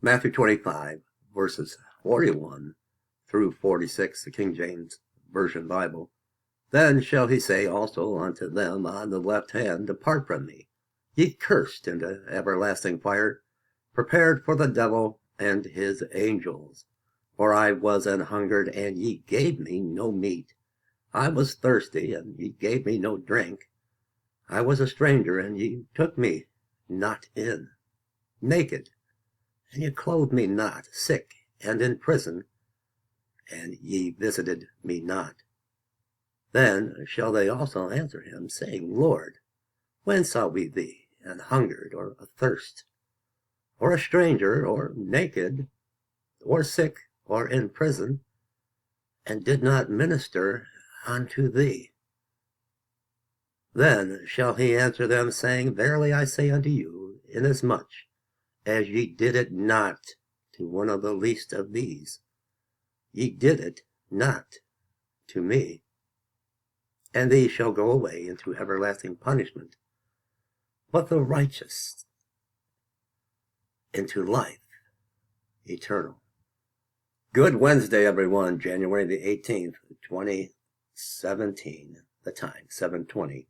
Matthew 25, verses 41 through 46, the King James Version Bible. Then shall he say also unto them on the left hand, Depart from me, ye cursed, into everlasting fire, prepared for the devil and his angels. For I was an hungered, and ye gave me no meat. I was thirsty, and ye gave me no drink. I was a stranger, and ye took me not in. Naked, and ye clothed me not. Sick, and in prison, and ye visited me not. Then shall they also answer him, saying, Lord, when saw we thee an hungered, or athirst, or a stranger, or naked, or sick, or in prison, and did not minister unto thee? Then shall he answer them, saying, Verily I say unto you, inasmuch as ye did it not to one of the least of these, ye did it not to me. And these shall go away into everlasting punishment, but the righteous into life eternal. Good Wednesday, everyone. January the 18th, 2017. The time, 7:20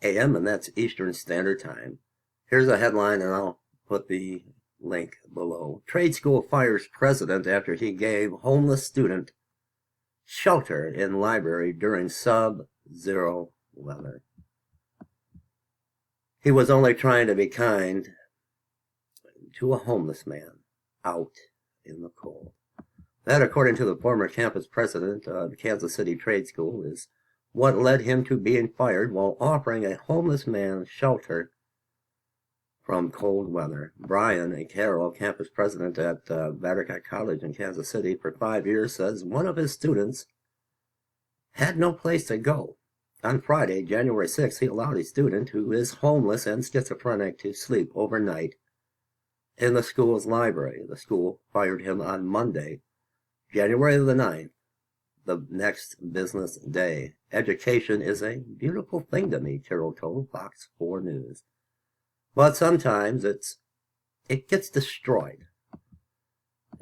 a.m., and that's Eastern Standard Time. Here's a headline, and I'll put the link below. Trade school fires president after he gave homeless student shelter in library during sub-zero weather. He was only trying to be kind to a homeless man out in the cold. That, according to the former campus president of the Kansas City Trade School, is what led him to being fired while offering a homeless man shelter from cold weather. Brian A. Carroll, campus president at Zacker College in Kansas City for 5 years, says one of his students had no place to go. On Friday, January 6th, he allowed a student who is homeless and schizophrenic to sleep overnight in the school's library. The school fired him on Monday, January the 9th, the next business day. Education is a beautiful thing to me, Carroll told Fox 4 News. But sometimes it gets destroyed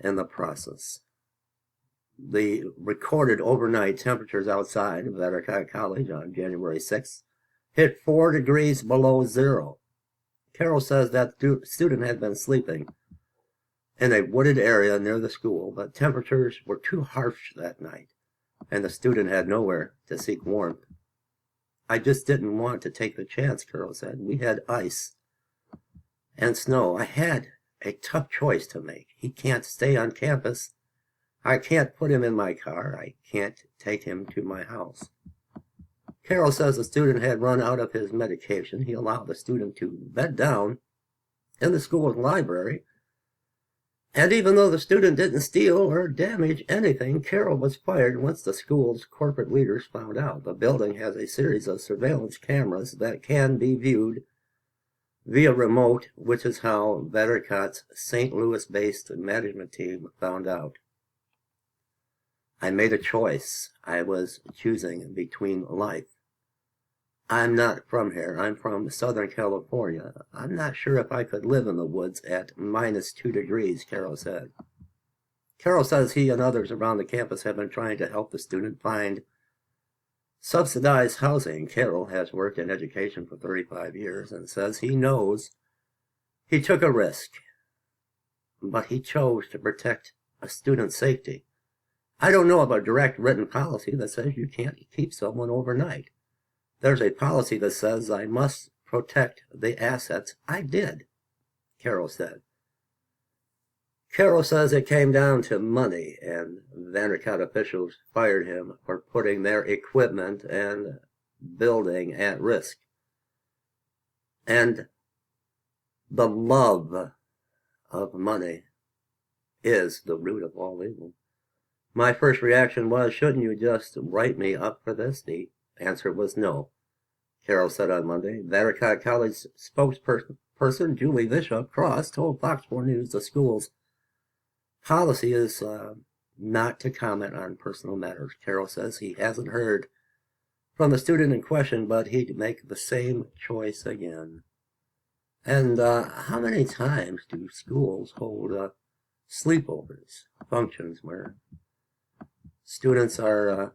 in the process. The recorded overnight temperatures outside of Zacker College on January 6th hit 4 degrees below zero. Carroll says that student had been sleeping in a wooded area near the school, but temperatures were too harsh that night, and the student had nowhere to seek warmth. I just didn't want to take the chance, Carroll said. We had ice and snow. I had a tough choice to make. He can't stay on campus. I can't put him in my car. I can't take him to my house. Carroll says the student had run out of his medication. He allowed the student to bed down in the school's library. And even though the student didn't steal or damage anything, Carroll was fired once the school's corporate leaders found out. The building has a series of surveillance cameras that can be viewed via remote, which is how Vettercott's St. Louis-based management team found out. I made a choice. I was choosing between life. I'm not from here. I'm from Southern California. I'm not sure if I could live in the woods at -2 degrees, Carroll said. Carroll says he and others around the campus have been trying to help the student find subsidized housing. Carroll has worked in education for 35 years and says he knows he took a risk, but he chose to protect a student's safety. I don't know of a direct written policy that says you can't keep someone overnight. There's a policy that says I must protect the assets. I did, Carroll said. Carroll says it came down to money, and Vandercut officials fired him for putting their equipment and building at risk. And the love of money is the root of all evil. My first reaction was, shouldn't you just write me up for this? The answer was no, Carroll said on Monday. Vandercut College spokesperson Julie Bishop Cross told Fox 4 News the school's policy is not to comment on personal matters. Carroll says he hasn't heard from the student in question, but he'd make the same choice again. And how many times do schools hold sleepovers, functions where students are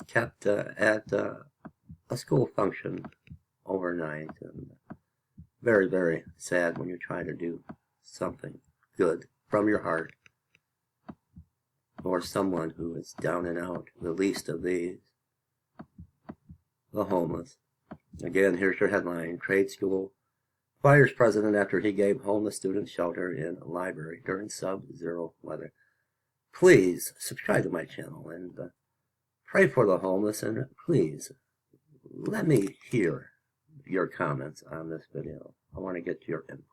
kept at a school function overnight, and very, very sad when you try to do something good from your heart for someone who is down and out, the least of these, the homeless. Again, here's your headline: trade school fires president after he gave homeless students shelter in a library during sub-zero weather. Please subscribe to my channel and pray for the homeless, and please let me hear your comments on this video. I want to get your input.